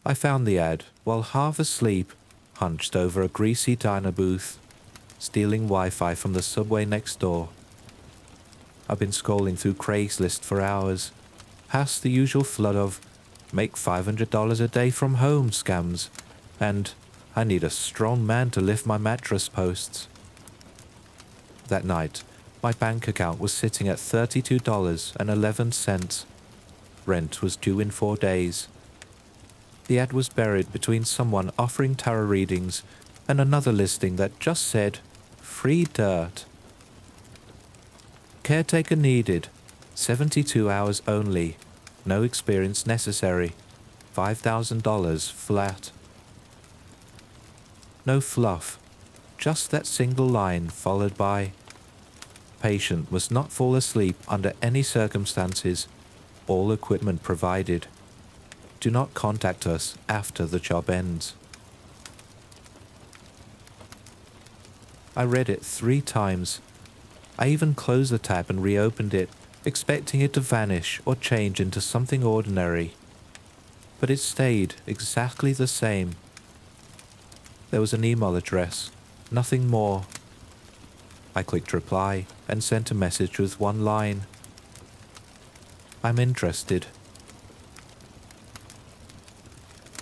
I found the ad while half asleep, hunched over a greasy diner booth, stealing Wi-Fi from the subway next door. I've been scrolling through Craigslist for hours, past the usual flood of make $500 a day from home scams, and I need a strong man to lift my mattress posts. That night, my bank account was sitting at $32.11. Rent was due in 4 days. The ad was buried between someone offering tarot readings and another listing that just said, free dirt. Caretaker needed, 72 hours only, no experience necessary, $5,000 flat. No fluff, just that single line followed by, patient must not fall asleep under any circumstances, all equipment provided. Do not contact us after the job ends. I read it 3 times. I even closed the tab and reopened it, expecting it to vanish or change into something ordinary. But it stayed exactly the same. There was an email address, nothing more. I clicked reply and sent a message with one line. I'm interested.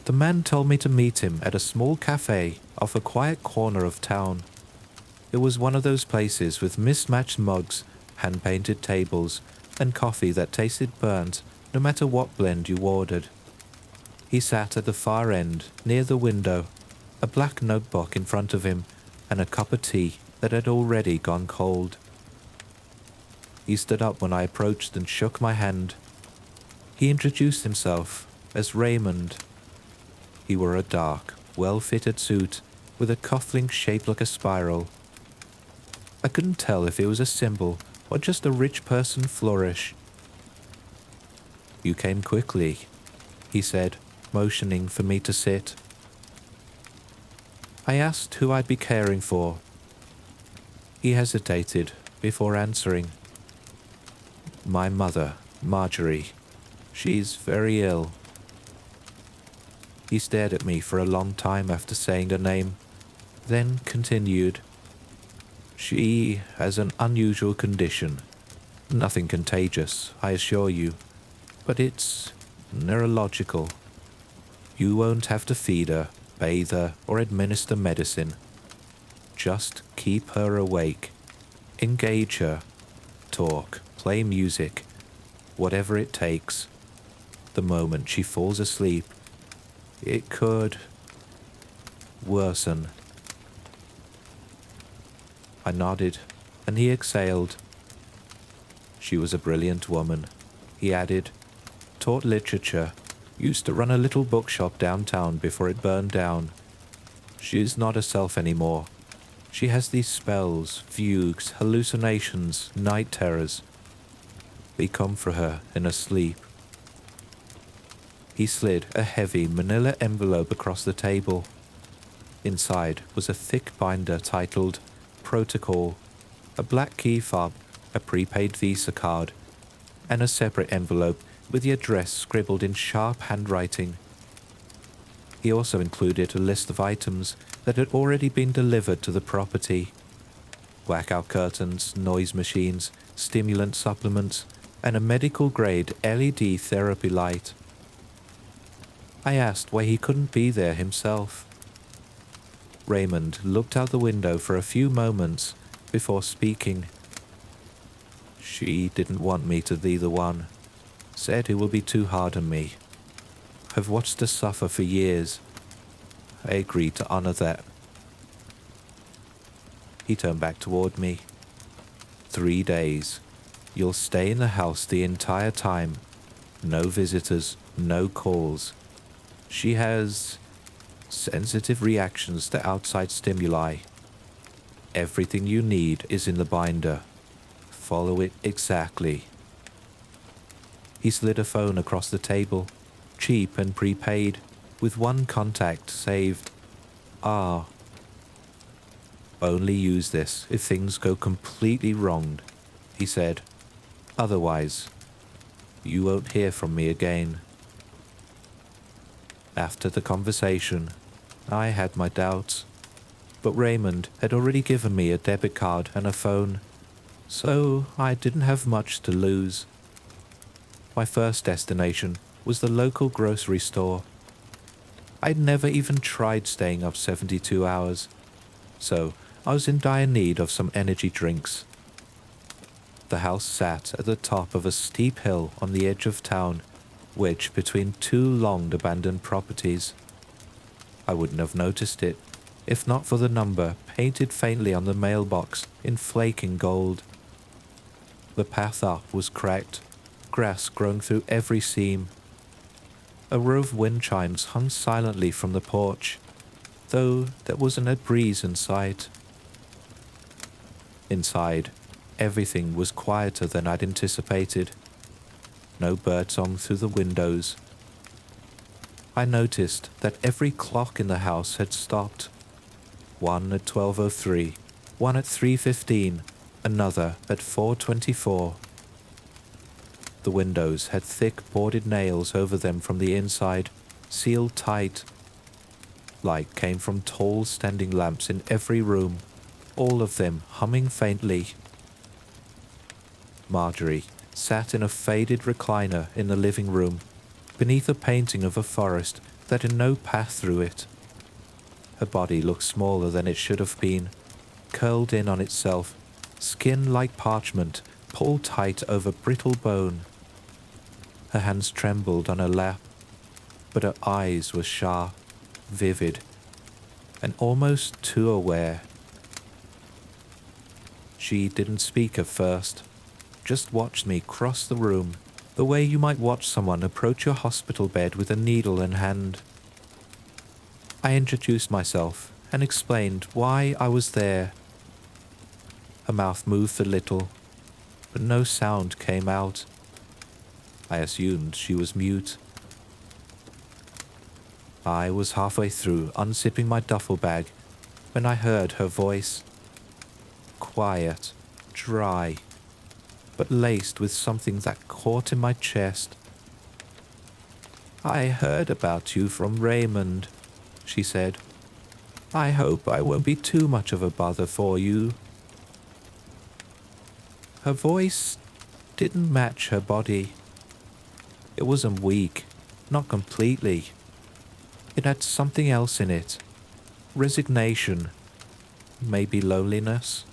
The man told me to meet him at a small cafe off a quiet corner of town. It was one of those places with mismatched mugs, hand-painted tables, and coffee that tasted burnt no matter what blend you ordered. He sat at the far end, near the window, a black notebook in front of him, and a cup of tea that had already gone cold. He stood up when I approached and shook my hand. He introduced himself as Raymond. He wore a dark, well-fitted suit with a cufflink shaped like a spiral. I couldn't tell if it was a symbol or just a rich person flourish. You came quickly, he said, motioning for me to sit. I asked who I'd be caring for. He hesitated before answering. My mother, Marjorie. She's very ill. He stared at me for a long time after saying the name, then continued. She has an unusual condition. Nothing contagious, I assure you, but it's neurological. You won't have to feed her, bathe her, or administer medicine. Just keep her awake. Engage her. Talk, play music, whatever it takes. The moment she falls asleep, it could worsen. I nodded, and he exhaled. She was a brilliant woman, he added. Taught literature, used to run a little bookshop downtown before it burned down. She's not herself anymore. She has these spells, fugues, hallucinations, night terrors. They come for her in her sleep. He slid a heavy manila envelope across the table. Inside was a thick binder titled Protocol, a black key fob, a prepaid Visa card, and a separate envelope with the address scribbled in sharp handwriting. He also included a list of items that had already been delivered to the property. Blackout curtains, noise machines, stimulant supplements, and a medical-grade LED therapy light. I asked why he couldn't be there himself. Raymond looked out the window for a few moments before speaking. She didn't want me to be the one. Said it will be too hard on me. I've watched her suffer for years. I agreed to honor that. He turned back toward me. 3 days. You'll stay in the house the entire time. No visitors, no calls. She has sensitive reactions to outside stimuli. Everything you need is in the binder. Follow it exactly. He slid a phone across the table, cheap and prepaid, with one contact saved. Only use this if things go completely wrong, he said. Otherwise, you won't hear from me again. After the conversation, I had my doubts, but Raymond had already given me a debit card and a phone, so I didn't have much to lose. My first destination was the local grocery store. I'd never even tried staying up 72 hours, so I was in dire need of some energy drinks. The house sat at the top of a steep hill on the edge of town, wedged between two long abandoned properties. I wouldn't have noticed it, if not for the number painted faintly on the mailbox in flaking gold. The path up was cracked, grass growing through every seam. A row of wind chimes hung silently from the porch, though there wasn't a breeze in sight. Inside, everything was quieter than I'd anticipated. No birdsong through the windows. I noticed that every clock in the house had stopped. One at 12:03, one at 3:15, another at 4:24. The windows had thick boarded nails over them from the inside, sealed tight. Light came from tall standing lamps in every room, all of them humming faintly. Marjorie sat in a faded recliner in the living room, beneath a painting of a forest that had no path through it. Her body looked smaller than it should have been, curled in on itself, skin like parchment, pulled tight over brittle bone. Her hands trembled on her lap, but her eyes were sharp, vivid, and almost too aware. She didn't speak at first, just watched me cross the room, the way you might watch someone approach your hospital bed with a needle in hand. I introduced myself and explained why I was there. Her mouth moved a little, but no sound came out. I assumed she was mute. I was halfway through unzipping my duffel bag when I heard her voice. Quiet, dry, but laced with something that caught in my chest. "I heard about you from Raymond," she said. "I hope I won't be too much of a bother for you." Her voice didn't match her body. It wasn't weak, not completely. It had something else in it. Resignation. Maybe loneliness.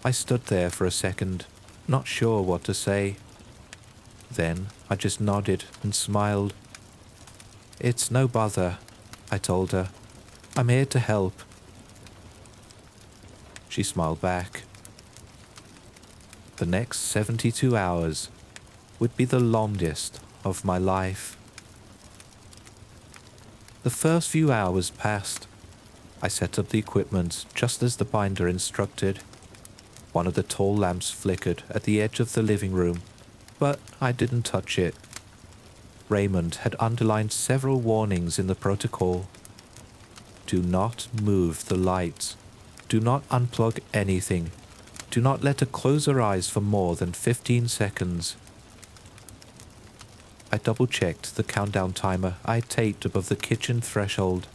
I stood there for a second, not sure what to say. Then I just nodded and smiled. "It's no bother," I told her. "I'm here to help." She smiled back. The next 72 hours would be the longest of my life. The first few hours passed. I set up the equipment just as the binder instructed. One of the tall lamps flickered at the edge of the living room, but I didn't touch it. Raymond had underlined several warnings in the protocol. Do not move the lights. Do not unplug anything. Do not let her close her eyes for more than 15 seconds. I double-checked the countdown timer I taped above the kitchen threshold.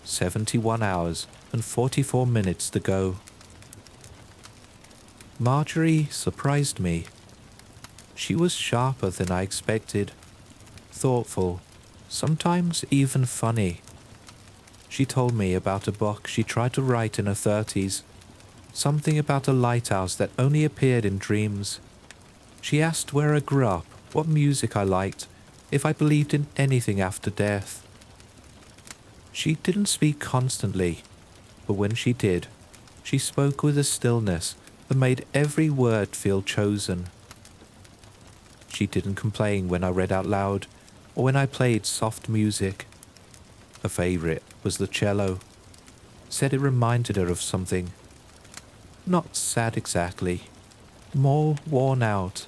71 hours and 44 minutes to go. Marjorie surprised me. She was sharper than I expected, thoughtful, sometimes even funny. She told me about a book she tried to write in her 30s, something about a lighthouse that only appeared in dreams. She asked where I grew up, what music I liked, if I believed in anything after death. She didn't speak constantly, but when she did, she spoke with a stillness that made every word feel chosen. She didn't complain when I read out loud or when I played soft music. Her favorite was the cello. Said it reminded her of something. Not sad exactly, more worn out.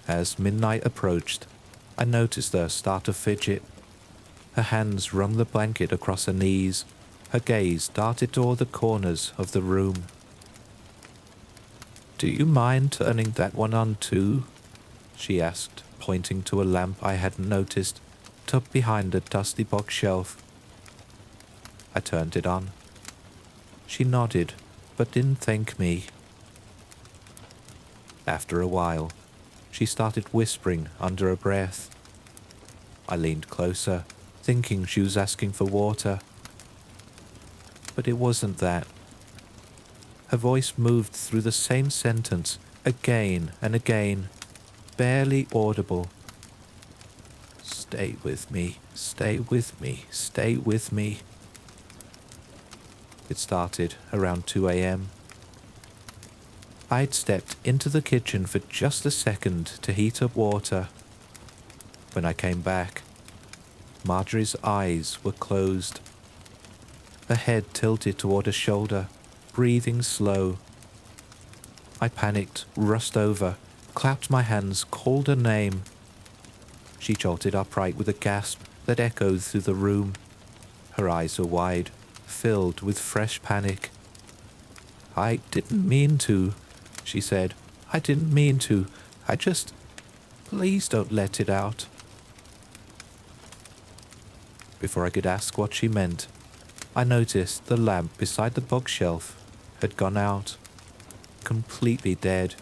As midnight approached, I noticed her start to fidget. Her hands wrung the blanket across her knees. Her gaze darted toward the corners of the room. "Do you mind turning that one on too?" she asked pointing to a lamp I hadn't noticed, tucked behind a dusty box shelf. I turned it on. She nodded, but didn't thank me. After a while, she started whispering under her breath. I leaned closer, thinking she was asking for water. But it wasn't that. Her voice moved through the same sentence again and again, barely audible. Stay with me, stay with me, stay with me. It started around 2 a.m. I'd stepped into the kitchen for just a second to heat up water. When I came back, Marjorie's eyes were closed. Her head tilted toward her shoulder, breathing slow. I panicked, rushed over, clapped my hands, called her name. She jolted upright with a gasp that echoed through the room. Her eyes were wide, filled with fresh panic. "I didn't mean to," she said. "I didn't mean to. I just... Please don't let it out." Before I could ask what she meant, I noticed the lamp beside the bookshelf had gone out, completely dead.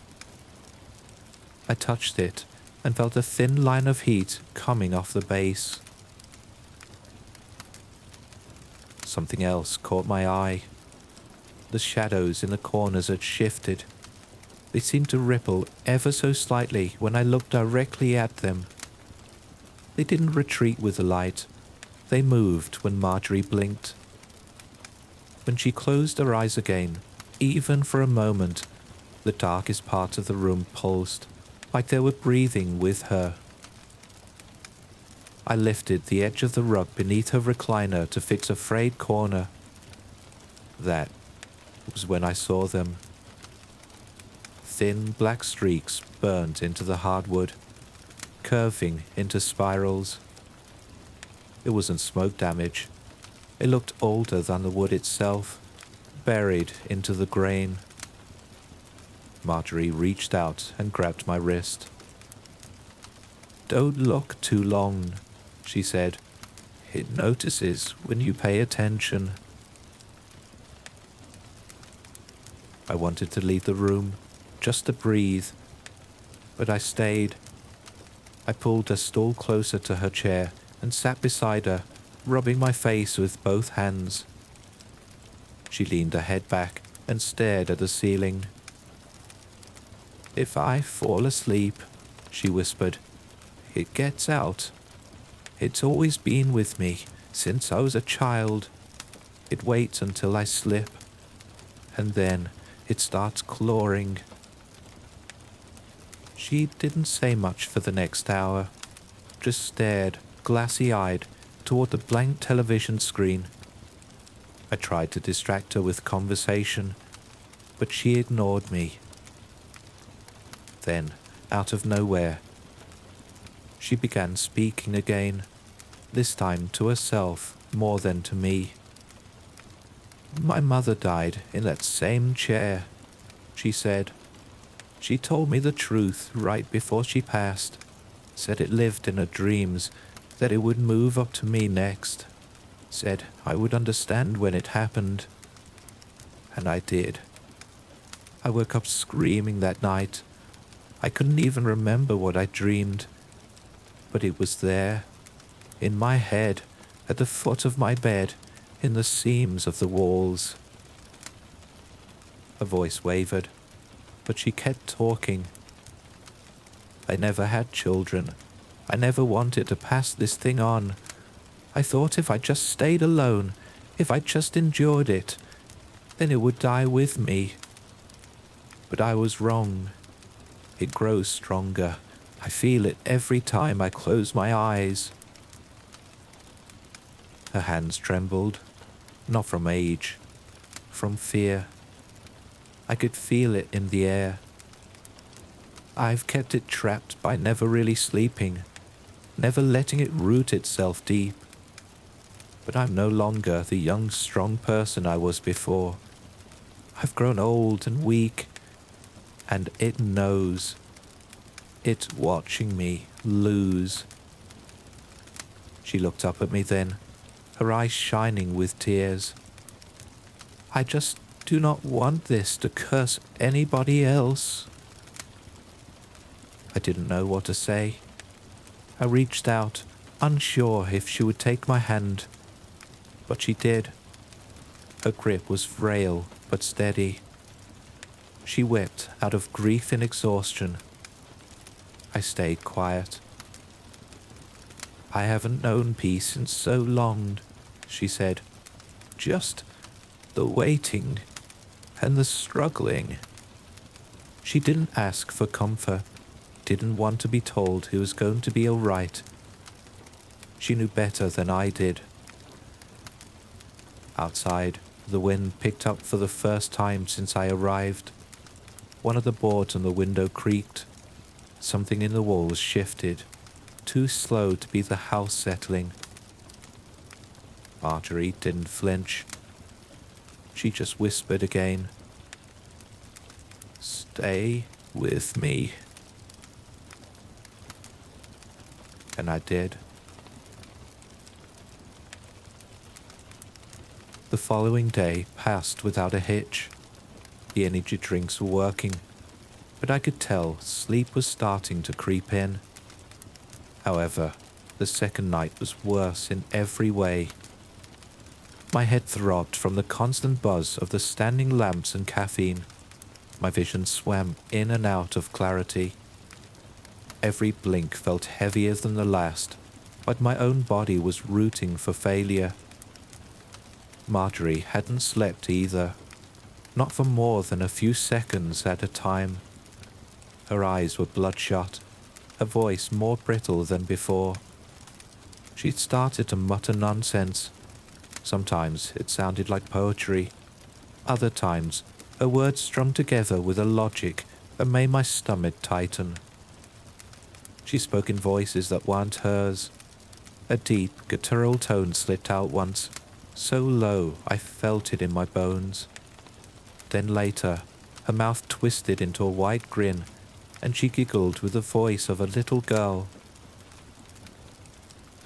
I touched it and felt a thin line of heat coming off the base. Something else caught my eye. The shadows in the corners had shifted. They seemed to ripple ever so slightly when I looked directly at them. They didn't retreat with the light. They moved when Marjorie blinked. When she closed her eyes again, even for a moment, the darkest part of the room pulsed, like they were breathing with her. I lifted the edge of the rug beneath her recliner to fix a frayed corner. That was when I saw them. Thin black streaks burned into the hardwood, curving into spirals. It wasn't smoke damage. It looked older than the wood itself, buried into the grain. Marjorie reached out and grabbed my wrist. "Don't look too long," she said. "It notices when you pay attention." I wanted to leave the room, just to breathe, but I stayed. I pulled her stool closer to her chair and sat beside her, rubbing my face with both hands. She leaned her head back and stared at the ceiling. "If I fall asleep," she whispered, "it gets out. It's always been with me since I was a child. It waits until I slip, and then it starts clawing." She didn't say much for the next hour, just stared, glassy-eyed, toward the blank television screen. I tried to distract her with conversation, but she ignored me. Then, out of nowhere, she began speaking again, this time to herself more than to me. "My mother died in that same chair," she said. "She told me the truth right before she passed, said it lived in her dreams, that it would move up to me next, said I would understand when it happened. And I did. I woke up screaming that night. I couldn't even remember what I dreamed, but it was there, in my head, at the foot of my bed, in the seams of the walls." Her voice wavered, but she kept talking. "I never had children. I never wanted to pass this thing on. I thought if I just stayed alone, if I just endured it, then it would die with me. But I was wrong. It grows stronger. I feel it every time I close my eyes." Her hands trembled, not from age, from fear. I could feel it in the air. I've kept it trapped by never really sleeping, never letting it root itself deep. But I'm no longer the young, strong person I was before. I've grown old and weak, and it knows. It's watching me lose. She looked up at me then, her eyes shining with tears. I just do not want this to curse anybody else. I didn't know what to say. I reached out, unsure if she would take my hand, but she did. Her grip was frail but steady. She wept out of grief and exhaustion. I stayed quiet. I haven't known peace in so long, she said. Just the waiting and the struggling. She didn't ask for comfort, didn't want to be told it was going to be all right. She knew better than I did. Outside, the wind picked up for the first time since I arrived. One of the boards on the window creaked. Something in the walls shifted, too slow to be the house settling. Marjorie didn't flinch. She just whispered again, "Stay with me." And I did. The following day passed without a hitch. The energy drinks were working, but I could tell sleep was starting to creep in. However, the second night was worse in every way. My head throbbed from the constant buzz of the standing lamps and caffeine. My vision swam in and out of clarity. Every blink felt heavier than the last, like my own body was rooting for failure. Marjorie hadn't slept either, not for more than a few seconds at a time. Her eyes were bloodshot, her voice more brittle than before. She'd started to mutter nonsense. Sometimes it sounded like poetry. Other times, her words strung together with a logic that made my stomach tighten. She spoke in voices that weren't hers. A deep, guttural tone slipped out once, so low I felt it in my bones. Then later, her mouth twisted into a wide grin, and she giggled with the voice of a little girl.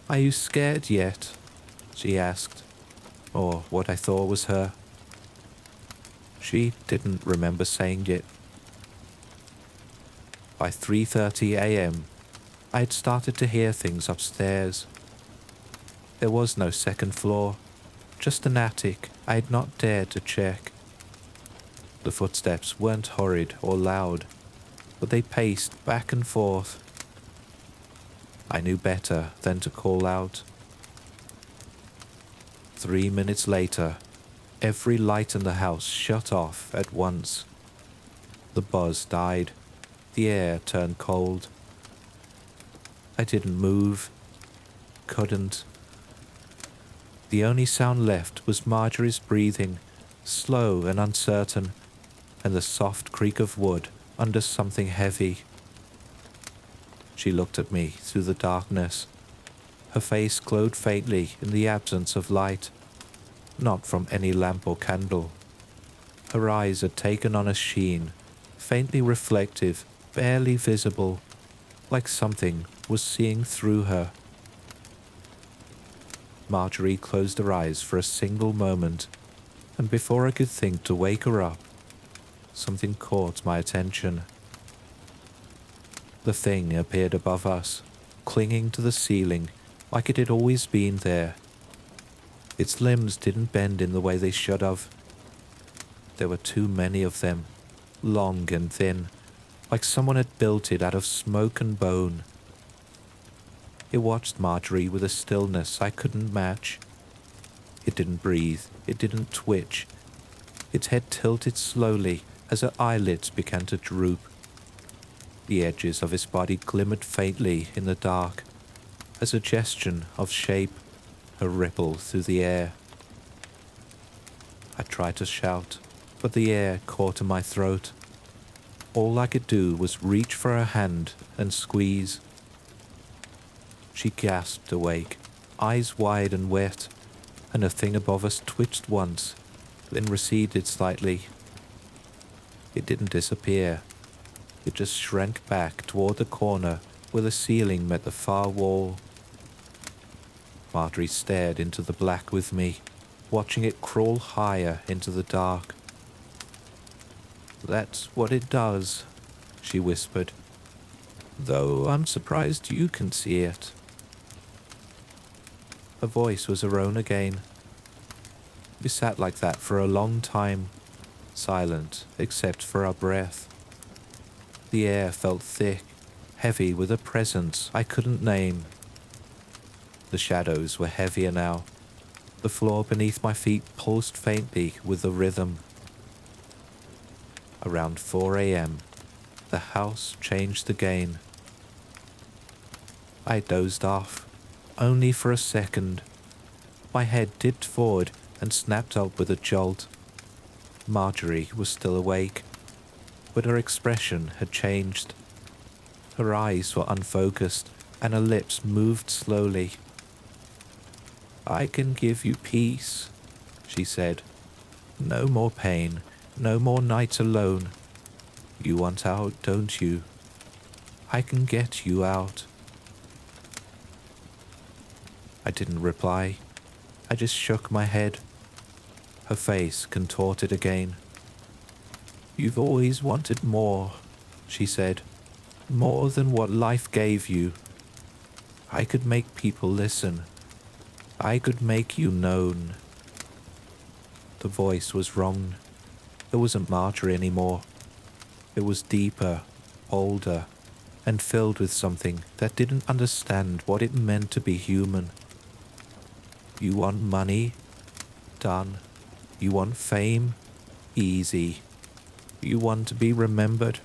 "Are you scared yet?" she asked, or what I thought was her. She didn't remember saying it. By 3:30 a.m., I had started to hear things upstairs. There was no second floor, just an attic I had not dared to check. The footsteps weren't hurried or loud, but they paced back and forth. I knew better than to call out. 3 minutes later, every light in the house shut off at once. The buzz died. The air turned cold. I didn't move. Couldn't. The only sound left was Marjorie's breathing, slow and uncertain, and the soft creak of wood under something heavy. She looked at me through the darkness. Her face glowed faintly in the absence of light, not from any lamp or candle. Her eyes had taken on a sheen, faintly reflective, barely visible, like something was seeing through her. Marjorie closed her eyes for a single moment, and before I could think to wake her up, something caught my attention. The thing appeared above us, clinging to the ceiling like it had always been there. Its limbs didn't bend in the way they should have. There were too many of them, long and thin, like someone had built it out of smoke and bone. It watched Marjorie with a stillness I couldn't match. It didn't breathe, it didn't twitch. Its head tilted slowly as her eyelids began to droop. The edges of its body glimmered faintly in the dark, a suggestion of shape, a ripple through the air. I tried to shout, but the air caught in my throat. All I could do was reach for her hand and squeeze. She gasped awake, eyes wide and wet, and the thing above us twitched once, then receded slightly. It didn't disappear. It just shrank back toward the corner where the ceiling met the far wall. Marjorie stared into the black with me, watching it crawl higher into the dark. "That's what it does," she whispered, "though I'm surprised you can see it." Her voice was her own again. We sat like that for a long time, silent except for our breath. The air felt thick, heavy with a presence I couldn't name. The shadows were heavier now. The floor beneath my feet pulsed faintly with the rhythm. Around 4 a.m., the house changed again. I dozed off, only for a second. My head dipped forward and snapped up with a jolt. Marjorie was still awake, but her expression had changed. Her eyes were unfocused, and her lips moved slowly. "I can give you peace," she said. "No more pain, no more nights alone. You want out, don't you? I can get you out." I didn't reply. I just shook my head. Her face contorted again. "You've always wanted more," she said. "More than what life gave you. I could make people listen. I could make you known." The voice was wrong. It wasn't Marjorie anymore. It was deeper, older, and filled with something that didn't understand what it meant to be human. "You want money? Done. You want fame? Easy. You want to be remembered?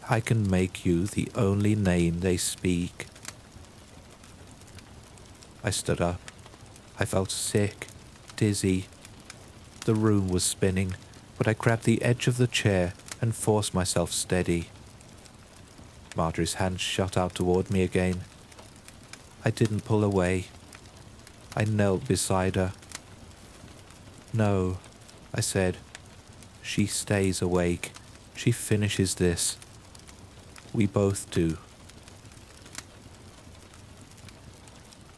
I can make you the only name they speak." I stood up. I felt sick, dizzy. The room was spinning, but I grabbed the edge of the chair and forced myself steady. Marjorie's hand shot out toward me again. I didn't pull away. I knelt beside her. "No," I said. "She stays awake. She finishes this. We both do."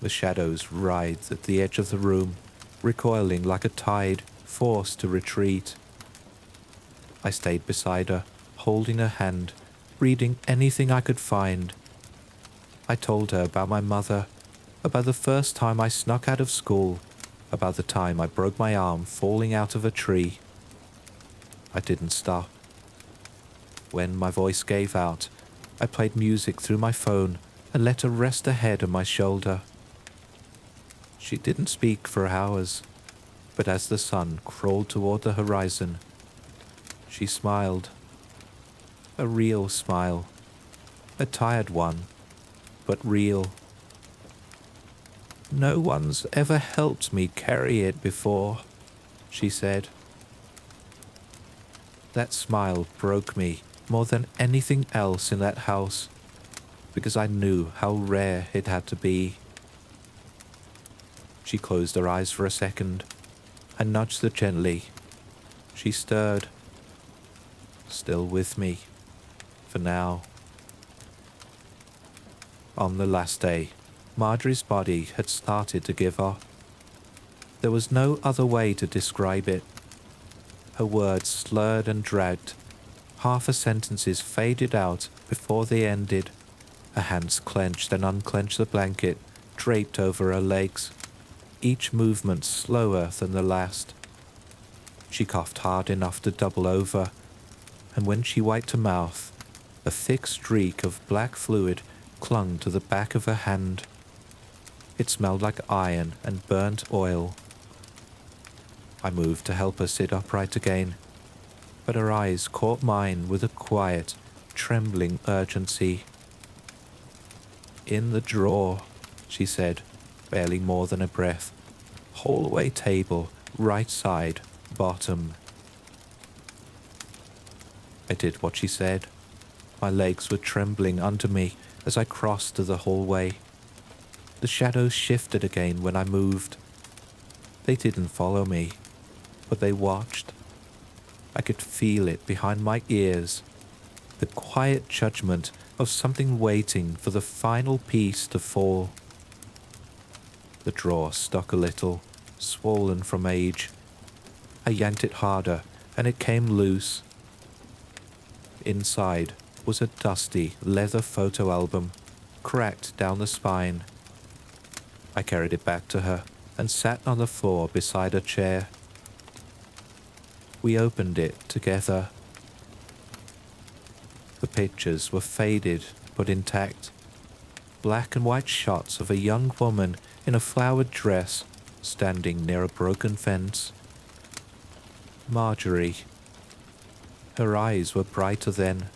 The shadows writhed at the edge of the room, recoiling like a tide, forced to retreat. I stayed beside her, holding her hand, reading anything I could find. I told her about my mother, about the first time I snuck out of school, about the time I broke my arm falling out of a tree. I didn't stop. When my voice gave out, I played music through my phone and let her rest her head on my shoulder. She didn't speak for hours, but as the sun crawled toward the horizon, she smiled. A real smile. A tired one, but real. "No one's ever helped me carry it before," she said. That smile broke me more than anything else in that house, because I knew how rare it had to be. She closed her eyes for a second. I nudged her gently. She stirred. Still with me. For now. On the last day, Marjorie's body had started to give up. There was no other way to describe it. Her words slurred and dragged. Half her sentences faded out before they ended. Her hands clenched and unclenched the blanket draped over her legs, each movement slower than the last. She coughed hard enough to double over, and when she wiped her mouth, a thick streak of black fluid clung to the back of her hand. It smelled like iron and burnt oil. I moved to help her sit upright again, but her eyes caught mine with a quiet, trembling urgency. "In the drawer," she said, barely more than a breath. "Hallway table, right side, bottom." I did what she said. My legs were trembling under me as I crossed to the hallway. The shadows shifted again when I moved. They didn't follow me, but they watched. I could feel it behind my ears, the quiet judgment of something waiting for the final piece to fall. The drawer stuck a little, swollen from age. I yanked it harder, and it came loose. Inside was a dusty leather photo album, cracked down the spine. I carried it back to her and sat on the floor beside her chair. We opened it together. The pictures were faded but intact. Black and white shots of a young woman in a flowered dress standing near a broken fence. Marjorie. Her eyes were brighter then,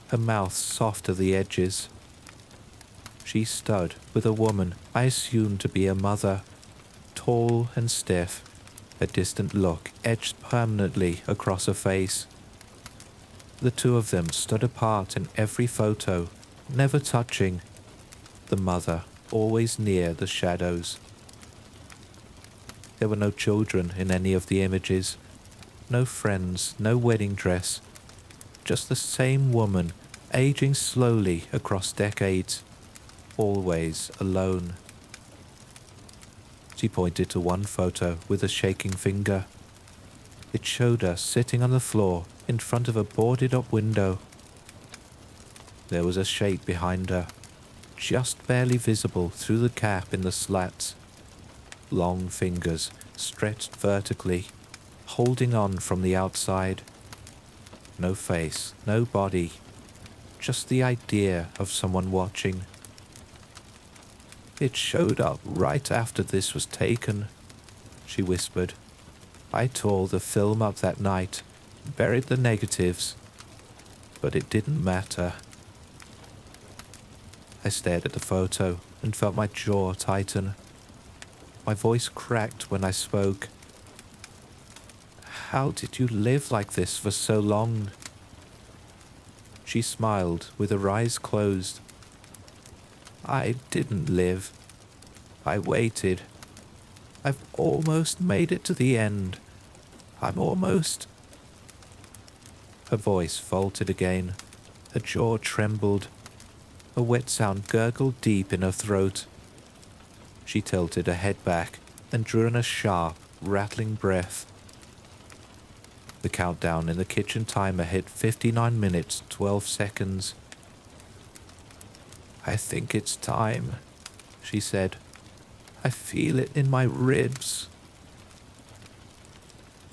her mouth soft at the edges. She stood with a woman I assumed to be a mother, tall and stiff, a distant look etched permanently across her face. The two of them stood apart in every photo, never touching, the mother always near the shadows. There were no children in any of the images, no friends, no wedding dress, just the same woman aging slowly across decades, always alone. She pointed to one photo with a shaking finger. It showed her sitting on the floor in front of a boarded-up window. There was a shape behind her, just barely visible through the gap in the slats. Long fingers stretched vertically, holding on from the outside. No face, no body, just the idea of someone watching. "It showed up right after this was taken," she whispered. "I tore the film up that night, buried the negatives, but it didn't matter." I stared at the photo and felt my jaw tighten. My voice cracked when I spoke. "How did you live like this for so long?" She smiled with her eyes closed. "I didn't live. I waited. I've almost made it to the end. I'm almost..." Her voice faltered again. Her jaw trembled. A wet sound gurgled deep in her throat. She tilted her head back and drew in a sharp, rattling breath. The countdown in the kitchen timer hit 59 minutes, 12 seconds. "I think it's time," she said. "I feel it in my ribs."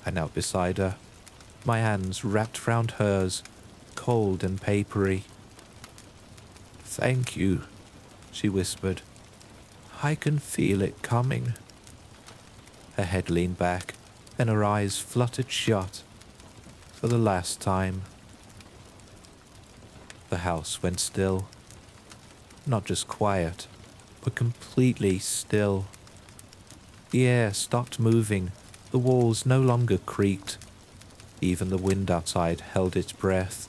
I knelt beside her, my hands wrapped round hers, cold and papery. "Thank you," she whispered. "I can feel it coming." Her head leaned back, and her eyes fluttered shut. For the last time. The house went still. Not just quiet, but completely still. The air stopped moving, the walls no longer creaked. Even the wind outside held its breath.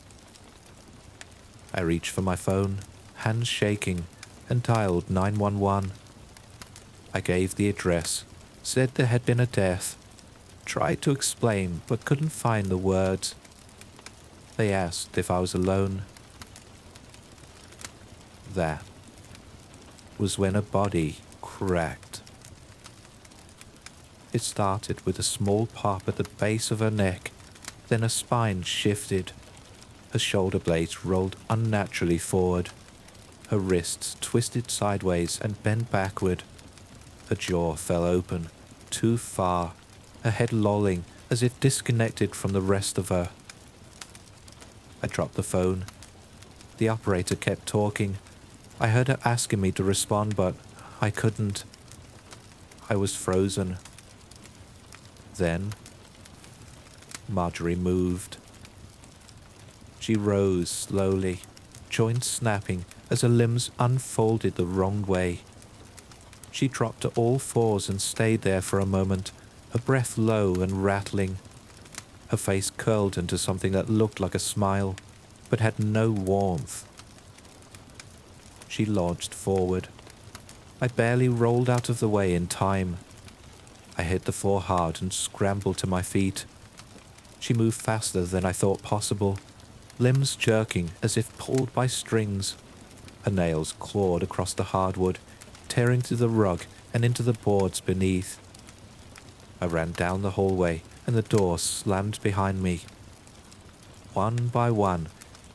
I reached for my phone, hands shaking, and dialed 911. I gave the address, said there had been a death, tried to explain but couldn't find the words. They asked if I was alone. That was when a body cracked. It started with a small pop at the base of her neck, then her spine shifted. Her shoulder blades rolled unnaturally forward. Her wrists twisted sideways and bent backward. Her jaw fell open, too far, her head lolling as if disconnected from the rest of her. I dropped the phone. The operator kept talking. I heard her asking me to respond, but I couldn't. I was frozen. Then, Marjorie moved. She rose slowly, joints snapping as her limbs unfolded the wrong way. She dropped to all fours and stayed there for a moment, her breath low and rattling. Her face curled into something that looked like a smile, but had no warmth. She lodged forward. I barely rolled out of the way in time. I hit the floor hard and scrambled to my feet. She moved faster than I thought possible. limbs jerking as if pulled by strings. Her nails clawed across the hardwood, tearing through the rug and into the boards beneath. I ran down the hallway and the door slammed behind me. One by one,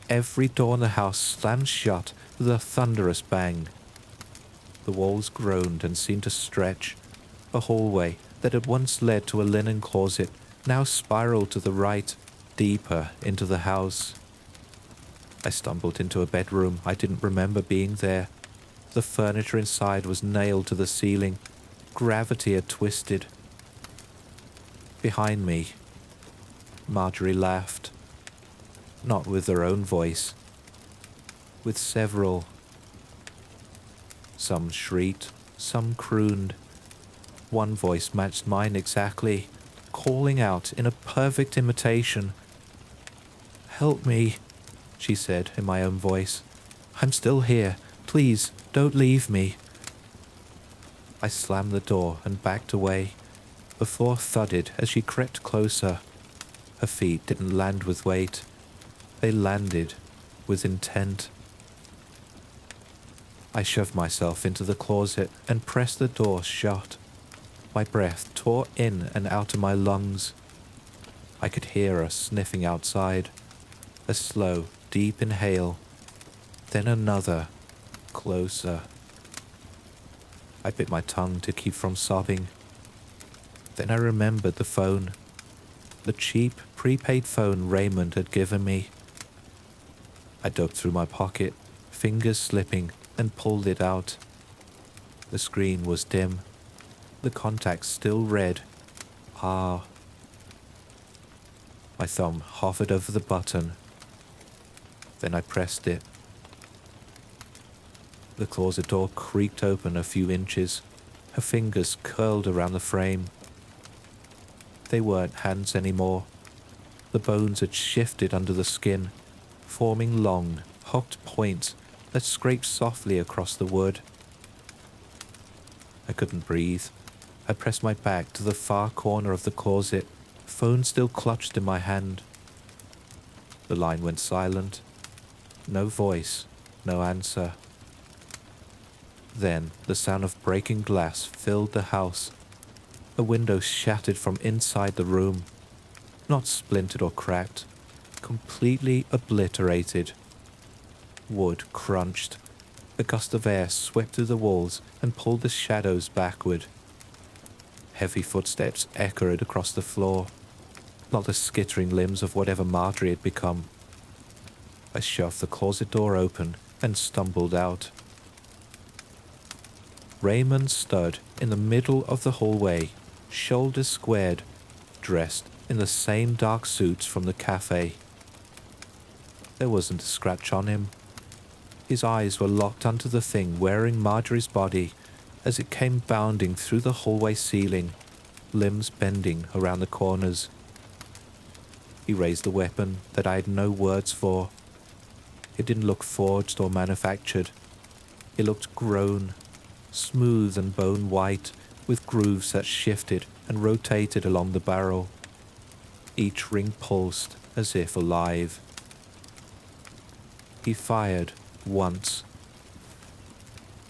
every door in the house slammed shut with a thunderous bang. The walls groaned and seemed to stretch. A hallway that had once led to a linen closet now spiraled to the right, deeper into the house. I stumbled into a bedroom I didn't remember being there. The furniture inside was nailed to the ceiling. Gravity had twisted. Behind me, Marjorie laughed. Not with her own voice. With several. Some shrieked, some crooned. One voice matched mine exactly, calling out in a perfect imitation. "Help me," she said in my own voice. "I'm still here. Please, don't leave me." I slammed the door and backed away. The floor thudded as she crept closer. Her feet didn't land with weight. They landed with intent. I shoved myself into the closet and pressed the door shut. My breath tore in and out of my lungs. I could hear her sniffing outside. A slow, deep inhale. Then another, closer. I bit my tongue to keep from sobbing. Then I remembered the phone. The cheap, prepaid phone Raymond had given me. I dug through my pocket, fingers slipping, and pulled it out. The screen was dim. The contacts still read, "Ah." My thumb hovered over the button. Then I pressed it. The closet door creaked open a few inches. Her fingers curled around the frame. They weren't hands anymore. The bones had shifted under the skin, forming long, hooked points that scraped softly across the wood. I couldn't breathe. I pressed my back to the far corner of the closet, phone still clutched in my hand. The line went silent. No voice, no answer. Then the sound of breaking glass filled the house. A window shattered from inside the room. Not splintered or cracked, completely obliterated. Wood crunched. A gust of air swept through the walls and pulled the shadows backward. Heavy footsteps echoed across the floor, not the skittering limbs of whatever Marjorie had become. I shoved the closet door open and stumbled out. Raymond stood in the middle of the hallway, shoulders squared, dressed in the same dark suits from the cafe. There wasn't a scratch on him. His eyes were locked onto the thing wearing Marjorie's body as it came bounding through the hallway ceiling, limbs bending around the corners. He raised the weapon that I had no words for. It didn't look forged or manufactured. It looked grown, smooth and bone white, with grooves that shifted and rotated along the barrel. Each ring pulsed as if alive. He fired once.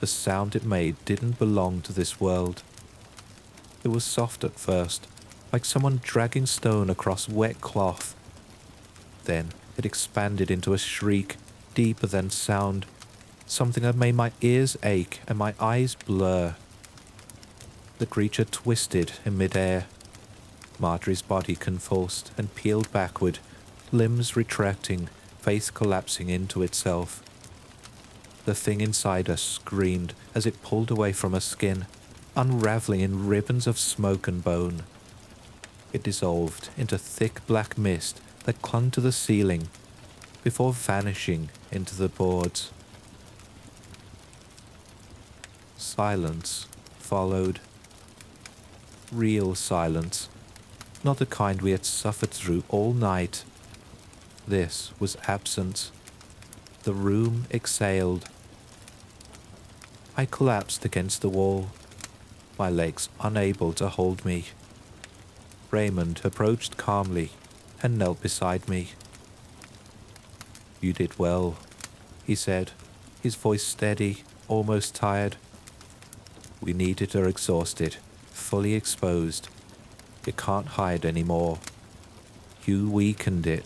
The sound it made didn't belong to this world. It was soft at first, like someone dragging stone across wet cloth. Then it expanded into a shriek, deeper than sound, something that made my ears ache and my eyes blur. The creature twisted in midair. Marjorie's body convulsed and peeled backward, limbs retracting, face collapsing into itself. The thing inside her screamed as it pulled away from her skin, unraveling in ribbons of smoke and bone. It dissolved into thick black mist that clung to the ceiling before vanishing into the boards. Silence followed. Real silence, not the kind we had suffered through all night. This was absence. The room exhaled. I collapsed against the wall, my legs unable to hold me. Raymond approached calmly and knelt beside me. You did well, he said, his voice steady, almost tired. We needed her exhausted, fully exposed. You can't hide anymore. You weakened it.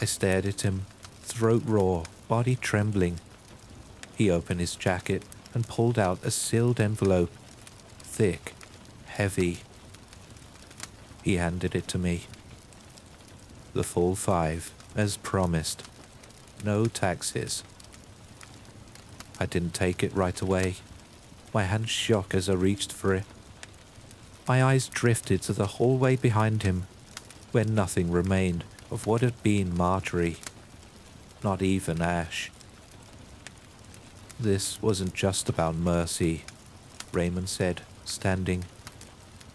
I stared at him, throat raw, body trembling. He opened his jacket and pulled out a sealed envelope, thick, heavy. He handed it to me. The full 5, as promised. No taxes. I didn't take it right away. My hand shook as I reached for it. My eyes drifted to the hallway behind him, where nothing remained of what had been Marjorie. Not even Ash. This wasn't just about mercy, Raymond said, standing.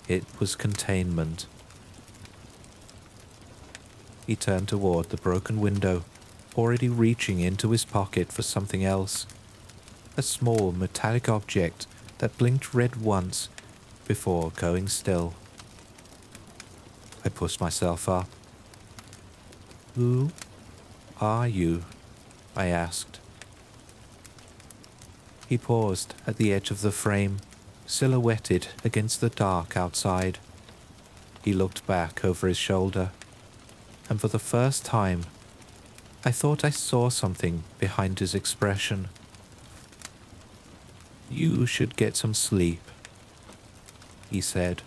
It was containment. He turned toward the broken window, already reaching into his pocket for something else. A small metallic object that blinked red once before going still. I pushed myself up. Who are you? I asked. He paused at the edge of the frame, silhouetted against the dark outside. He looked back over his shoulder, and for the first time, I thought I saw something behind his expression. You should get some sleep, he said.